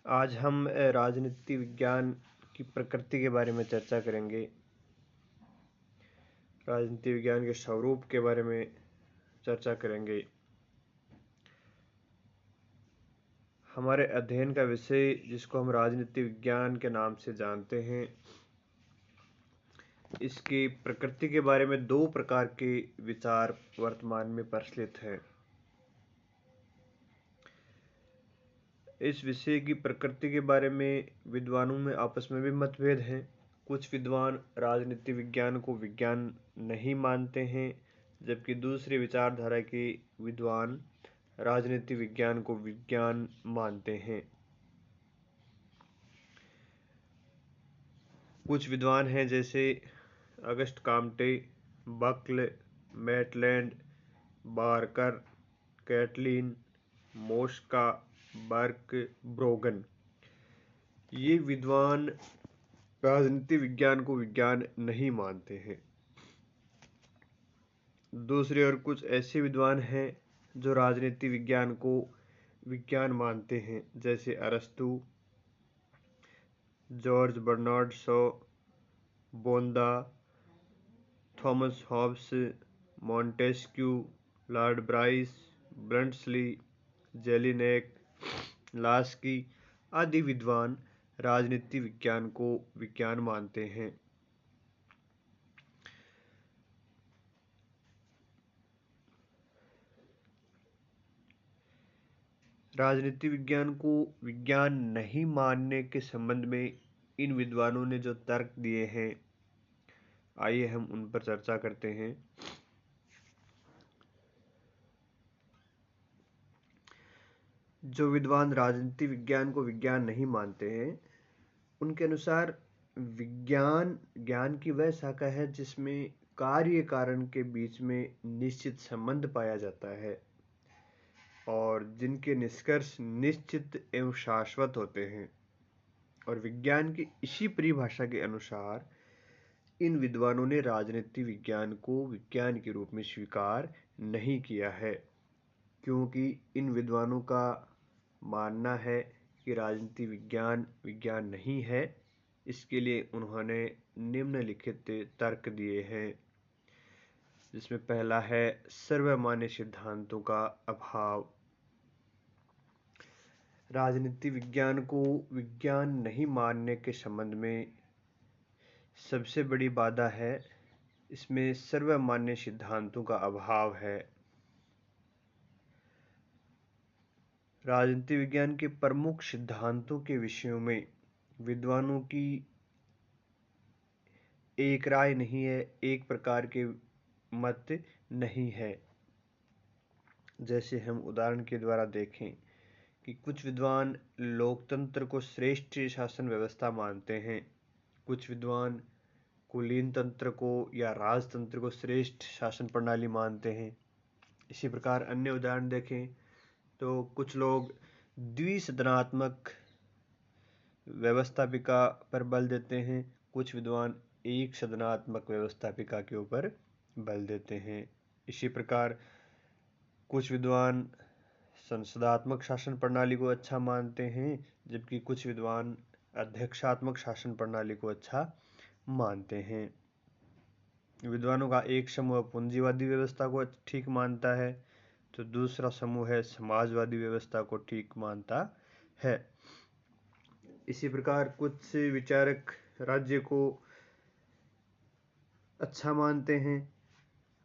आज हम राजनीति विज्ञान की प्रकृति के बारे में चर्चा करेंगे। राजनीति विज्ञान के स्वरूप के बारे में चर्चा करेंगे। हमारे अध्ययन का विषय, जिसको हम राजनीति विज्ञान के नाम से जानते हैं, इसकी प्रकृति के बारे में दो प्रकार के विचार वर्तमान में प्रचलित हैं। इस विषय की प्रकृति के बारे में विद्वानों में आपस में भी मतभेद हैं। कुछ विद्वान राजनीति विज्ञान को विज्ञान नहीं मानते हैं, जबकि दूसरी विचारधारा के विद्वान राजनीति विज्ञान को विज्ञान मानते हैं। कुछ विद्वान हैं जैसे August Comte, Buckle, Maitland, Barker, Catlin, Mosca, Burke, Brogan. ये विद्वान राजनीति विज्ञान को विज्ञान नहीं मानते हैं। दूसरी ओर कुछ ऐसे विद्वान हैं जो राजनीति विज्ञान को विज्ञान मानते हैं, जैसे अरस्तु, जॉर्ज बर्नार्ड शॉ, बोंदा, Thomas Hobbes, Montesquieu, Lord Bryce, Bluntschli, Jellinek, Laski आदि विद्वान राजनीति विज्ञान को विज्ञान मानते हैं। राजनीति विज्ञान को विज्ञान नहीं मानने के संबंध में इन विद्वानों ने जो तर्क दिए हैं, आइए हम उन पर चर्चा करते हैं। जो विद्वान राजनीति विज्ञान को विज्ञान नहीं मानते हैं, उनके अनुसार विज्ञान ज्ञान की वह शाखा है जिसमें कार्य कारण के बीच में निश्चित संबंध पाया जाता है और जिनके निष्कर्ष निश्चित एवं शाश्वत होते हैं। और विज्ञान की इसी परिभाषा के अनुसार इन विद्वानों ने राजनीति विज्ञान को विज्ञान के रूप में स्वीकार नहीं किया है, क्योंकि इन विद्वानों का मानना है कि राजनीति विज्ञान विज्ञान नहीं है। इसके लिए उन्होंने निम्नलिखित तर्क दिए हैं, जिसमें पहला है सर्वमान्य सिद्धांतों का अभाव। राजनीति विज्ञान को विज्ञान नहीं मानने के संबंध में सबसे बड़ी बाधा है, इसमें सर्वमान्य सिद्धांतों का अभाव है। राजनीति विज्ञान के प्रमुख सिद्धांतों के विषयों में विद्वानों की एक राय नहीं है, एक प्रकार के मत नहीं है। जैसे हम उदाहरण के द्वारा देखें कि कुछ विद्वान लोकतंत्र को श्रेष्ठ शासन व्यवस्था मानते हैं, कुछ विद्वान कुलीन तंत्र को या राजतंत्र को श्रेष्ठ शासन प्रणाली मानते हैं। इसी प्रकार अन्य उदाहरण देखें तो कुछ लोग द्विसदनात्मक व्यवस्थापिका पर बल देते हैं, कुछ विद्वान एक सदनात्मक व्यवस्थापिका के ऊपर बल देते हैं। इसी प्रकार कुछ विद्वान संसदात्मक शासन प्रणाली को अच्छा मानते हैं, जबकि कुछ विद्वान अध्यक्षात्मक शासन प्रणाली को अच्छा मानते हैं। विद्वानों का एक समूह पूंजीवादी व्यवस्था को ठीक मानता है, तो दूसरा समूह है समाजवादी व्यवस्था को ठीक मानता है। इसी प्रकार कुछ विचारक राज्य को अच्छा मानते हैं,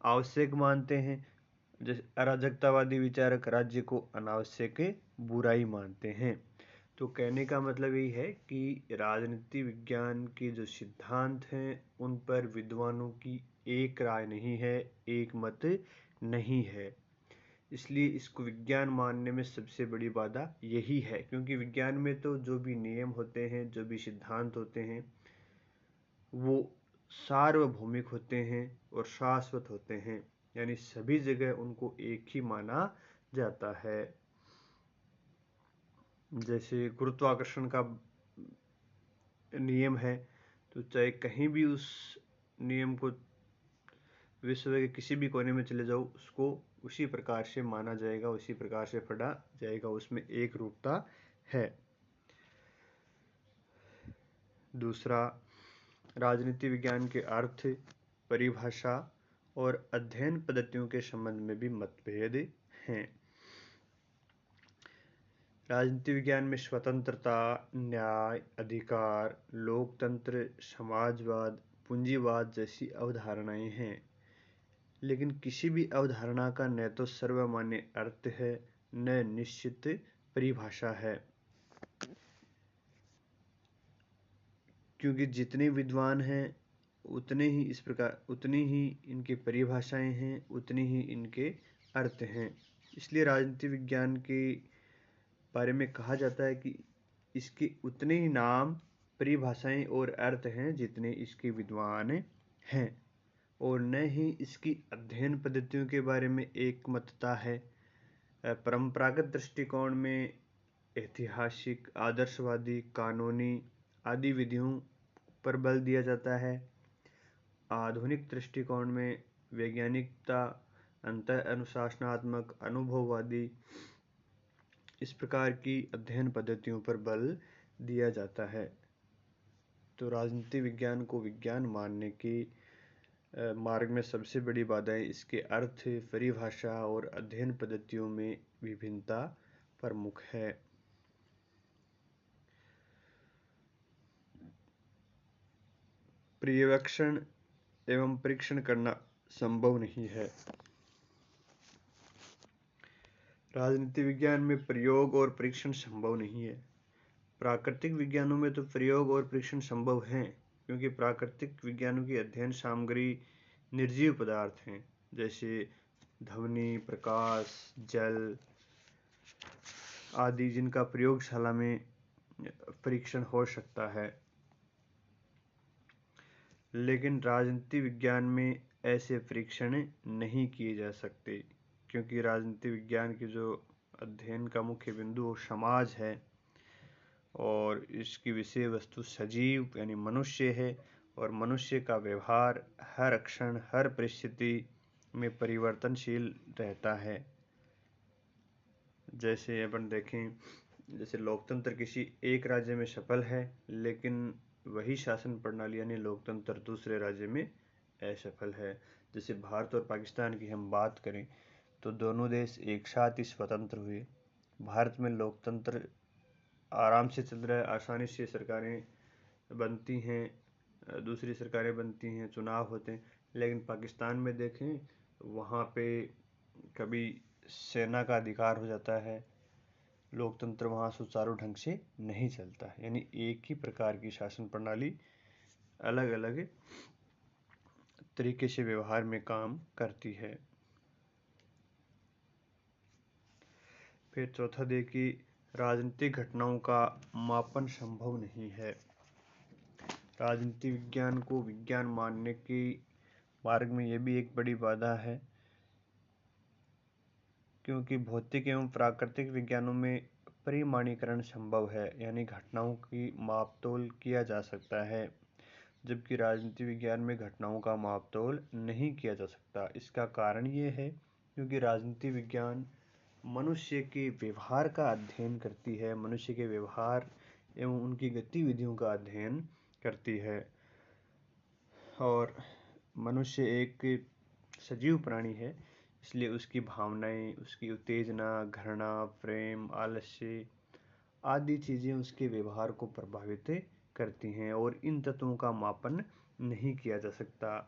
आवश्यक मानते हैं, जैसे अराजकतावादी विचारक राज्य को अनावश्यक बुराई मानते हैं। तो कहने का मतलब यही है कि राजनीति विज्ञान के जो सिद्धांत हैं उन पर विद्वानों की एक राय नहीं है, एक मत नहीं है। इसलिए इसको विज्ञान मानने में सबसे बड़ी बाधा यही है, क्योंकि विज्ञान में तो जो भी नियम होते हैं, जो भी सिद्धांत होते हैं, वो सार्वभौमिक होते हैं और शाश्वत होते हैं, यानी सभी जगह उनको एक ही माना जाता है। जैसे गुरुत्वाकर्षण का नियम है, तो चाहे कहीं भी उस नियम को विश्व के किसी भी कोने में चले जाओ, उसको उसी प्रकार से माना जाएगा, उसी प्रकार से पढ़ा जाएगा, उसमें एक रूपता है। दूसरा, राजनीति विज्ञान के अर्थ, परिभाषा और अध्ययन पद्धतियों के संबंध में भी मतभेद हैं। राजनीति विज्ञान में स्वतंत्रता, न्याय, अधिकार, लोकतंत्र, समाजवाद, पूंजीवाद जैसी अवधारणाएं हैं, लेकिन किसी भी अवधारणा का न तो सर्वमान्य अर्थ है न निश्चित परिभाषा है, क्योंकि जितने विद्वान हैं उतनी ही इनकी परिभाषाएं हैं, उतनी ही इनके अर्थ हैं। इसलिए राजनीति विज्ञान के बारे में कहा जाता है कि इसके उतने ही नाम, परिभाषाएं और अर्थ हैं जितने इसके विद्वान हैं, और न ही इसकी अध्ययन पद्धतियों के बारे में एकमतता है। परंपरागत दृष्टिकोण में ऐतिहासिक, आदर्शवादी, कानूनी आदि विधियों पर बल दिया जाता है। आधुनिक दृष्टिकोण में वैज्ञानिकता, अंतः अनुशासनात्मक, अनुभववादी, इस प्रकार की अध्ययन पद्धतियों पर बल दिया जाता है। तो राजनीति विज्ञान को विज्ञान मानने की मार्ग में सबसे बड़ी बाधाएं इसके अर्थ, परिभाषा और अध्ययन पद्धतियों में विभिन्नता प्रमुख है। पर्यवेक्षण एवं परीक्षण करना संभव नहीं है। राजनीति विज्ञान में प्रयोग और परीक्षण संभव नहीं है। प्राकृतिक विज्ञानों में तो प्रयोग और परीक्षण संभव हैं, क्योंकि प्राकृतिक विज्ञानों की अध्ययन सामग्री निर्जीव पदार्थ हैं, जैसे ध्वनि, प्रकाश, जल आदि, जिनका प्रयोगशाला में परीक्षण हो सकता है। लेकिन राजनीति विज्ञान में ऐसे परीक्षण नहीं किए जा सकते, क्योंकि राजनीति विज्ञान की जो अध्ययन का मुख्य बिंदु वो समाज है, और इसकी विषय वस्तु सजीव यानी मनुष्य है, और मनुष्य का व्यवहार हर क्षण, हर परिस्थिति में परिवर्तनशील रहता है। जैसे अपन देखें, जैसे लोकतंत्र किसी एक राज्य में सफल है, लेकिन वही शासन प्रणाली यानी लोकतंत्र दूसरे राज्य में असफल है। जैसे भारत और पाकिस्तान की हम बात करें तो दोनों देश एक साथ ही स्वतंत्र हुए। भारत में लोकतंत्र आराम से चल रहा है, आसानी से सरकारें बनती हैं, दूसरी सरकारें बनती हैं, चुनाव होते हैं। लेकिन पाकिस्तान में देखें, वहाँ पे कभी सेना का अधिकार हो जाता है, लोकतंत्र वहाँ सुचारू ढंग से नहीं चलता है। यानी एक ही प्रकार की शासन प्रणाली अलग अलग तरीके से व्यवहार में काम करती है। फिर चौथा देखिए, राजनीतिक घटनाओं का मापन संभव नहीं है। राजनीति विज्ञान को विज्ञान मानने के मार्ग में यह भी एक बड़ी बाधा है, क्योंकि भौतिक एवं प्राकृतिक विज्ञानों में परिमाणीकरण संभव है, यानी घटनाओं की मापतोल किया जा सकता है, जबकि राजनीति विज्ञान में घटनाओं का मापतोल नहीं किया जा सकता। इसका कारण ये है क्योंकि राजनीति विज्ञान मनुष्य के व्यवहार का अध्ययन करती है, मनुष्य के व्यवहार एवं उनकी गतिविधियों का अध्ययन करती है, और मनुष्य एक सजीव प्राणी है, इसलिए उसकी भावनाएं, उसकी उत्तेजना, घृणा, प्रेम, आलस्य आदि चीज़ें उसके व्यवहार को प्रभावित करती हैं, और इन तत्वों का मापन नहीं किया जा सकता।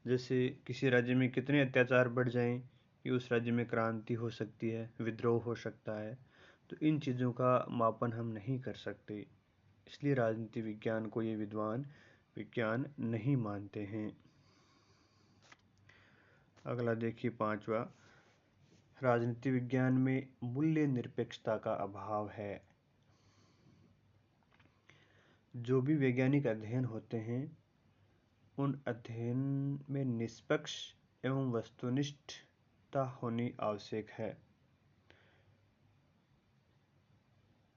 जैसे किसी राज्य में कितने अत्याचार बढ़ जाएं कि उस राज्य में क्रांति हो सकती है, विद्रोह हो सकता है, तो इन चीज़ों का मापन हम नहीं कर सकते। इसलिए राजनीति विज्ञान को ये विद्वान विज्ञान नहीं मानते हैं। अगला देखिए, पांचवा, राजनीति विज्ञान में मूल्य निरपेक्षता का अभाव है। जो भी वैज्ञानिक अध्ययन होते हैं, उन अध्ययन में निष्पक्ष एवं वस्तुनिष्ठता होनी आवश्यक है,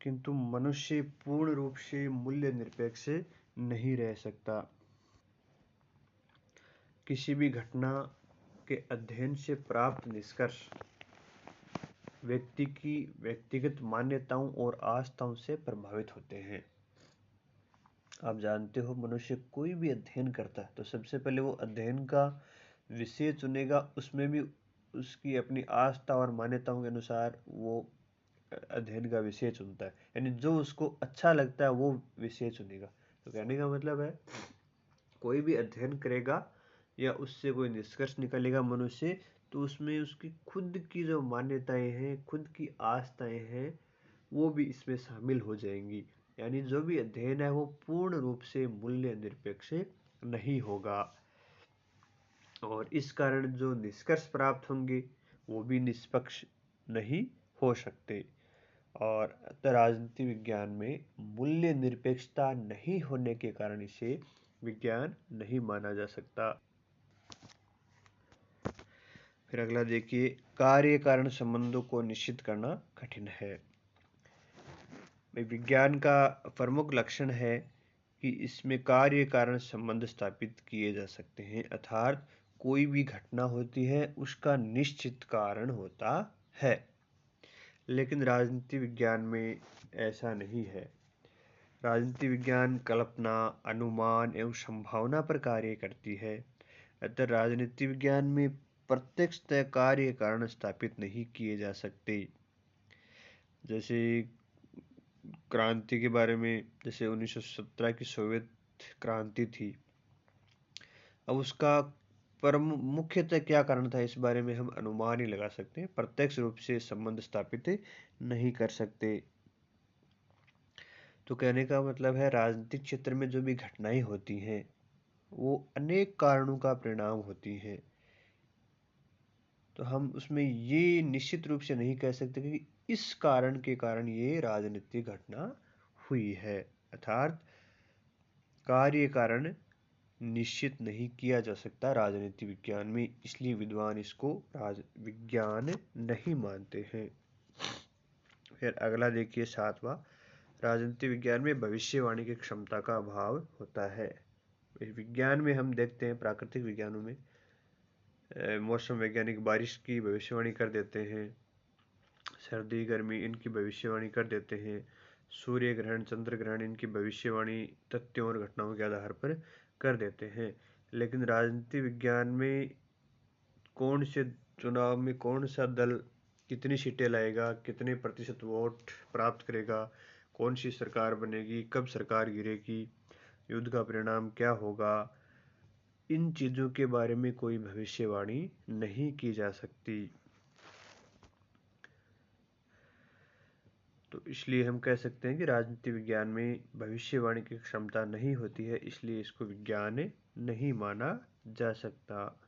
किंतु मनुष्य पूर्ण रूप से मूल्य निरपेक्ष नहीं रह सकता। किसी भी घटना के अध्ययन से प्राप्त निष्कर्ष व्यक्ति की व्यक्तिगत मान्यताओं और आस्थाओं से प्रभावित होते हैं। आप जानते हो, मनुष्य कोई भी अध्ययन करता है तो सबसे पहले वो अध्ययन का विषय चुनेगा, उसमें भी उसकी अपनी आस्था और मान्यताओं के अनुसार वो अध्ययन का विषय चुनता है। यानी जो उसको अच्छा लगता है वो विषय चुनेगा। तो कहने का मतलब है, कोई भी अध्ययन करेगा या उससे कोई निष्कर्ष निकलेगा मनुष्य, तो उसमें उसकी खुद की जो मान्यताएं हैं, खुद की आस्थाएं हैं, वो भी इसमें शामिल हो जाएंगी। यानी जो भी अध्ययन है वो पूर्ण रूप से मूल्य निरपेक्ष नहीं होगा, और इस कारण जो निष्कर्ष प्राप्त होंगे वो भी निष्पक्ष नहीं हो सकते। और राजनीति विज्ञान में मूल्य निरपेक्षता नहीं होने के कारण इसे विज्ञान नहीं माना जा सकता। फिर अगला देखिए, कार्य कारण संबंधों को निश्चित करना कठिन है। विज्ञान का प्रमुख लक्षण है कि इसमें कार्य कारण संबंध स्थापित किए जा सकते हैं, अर्थात कोई भी घटना होती है उसका निश्चित कारण होता है। लेकिन राजनीति विज्ञान में ऐसा नहीं है। राजनीति विज्ञान कल्पना, अनुमान एवं संभावना पर कार्य करती है। अतः राजनीति विज्ञान में प्रत्यक्षतः कार्य कारण स्थापित नहीं किए जा सकते। जैसे क्रांति के बारे में, जैसे 1917 की सोवियत क्रांति थी, अब उसका मुख्यतः क्या कारण था, इस बारे में हम अनुमान ही लगा सकते हैं, प्रत्यक्ष रूप से संबंध स्थापित नहीं कर सकते। तो कहने का मतलब है, राजनीतिक क्षेत्र में जो भी घटनाएं होती हैं वो अनेक कारणों का परिणाम होती हैं। तो हम उसमें ये निश्चित रूप से नहीं कह सकते कि इस कारण के कारण ये राजनीतिक घटना हुई है, अर्थात कार्य कारण निश्चित नहीं किया जा सकता राजनीति विज्ञान में, इसलिए विद्वान इसको राज विज्ञान नहीं मानते हैं। फिर अगला देखिए, 7वां, राजनीति विज्ञान में भविष्यवाणी की क्षमता का अभाव होता है। विज्ञान में हम देखते हैं, प्राकृतिक विज्ञानों में मौसम वैज्ञानिक बारिश की भविष्यवाणी कर देते हैं, सर्दी गर्मी इनकी भविष्यवाणी कर देते हैं, सूर्य ग्रहण चंद्र ग्रहण इनकी भविष्यवाणी तथ्यों और घटनाओं के आधार पर कर देते हैं। लेकिन राजनीति विज्ञान में कौन से चुनाव में कौन सा दल कितनी सीटें लाएगा, कितने प्रतिशत वोट प्राप्त करेगा, कौन सी सरकार बनेगी, कब सरकार गिरेगी, युद्ध का परिणाम क्या होगा, इन चीज़ों के बारे में कोई भविष्यवाणी नहीं की जा सकती। तो इसलिए हम कह सकते हैं कि राजनीति विज्ञान में भविष्यवाणी की क्षमता नहीं होती है, इसलिए इसको विज्ञान नहीं माना जा सकता।